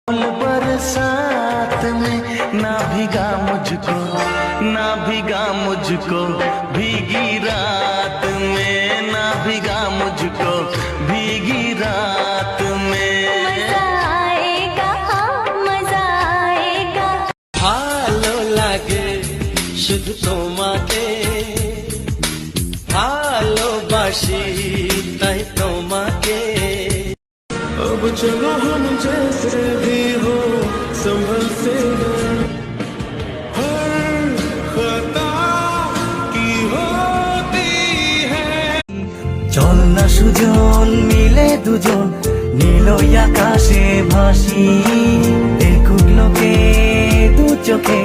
बरसात में ना भीगा मुझको भीगी रात में, ना भीगा मुझको भीगी रात में। मजा आएगा, मजा आएगा। ভালো লাগে শুধু তোমাকে, ভালোবাসি তাই তোমাকে। अब चलो हम जैसे भी हो संभल से हर खता की होती है। চল না সুজন মিলে দুজন নীলই আকাশে ভাসি, দেখুক লোকে দু চোখে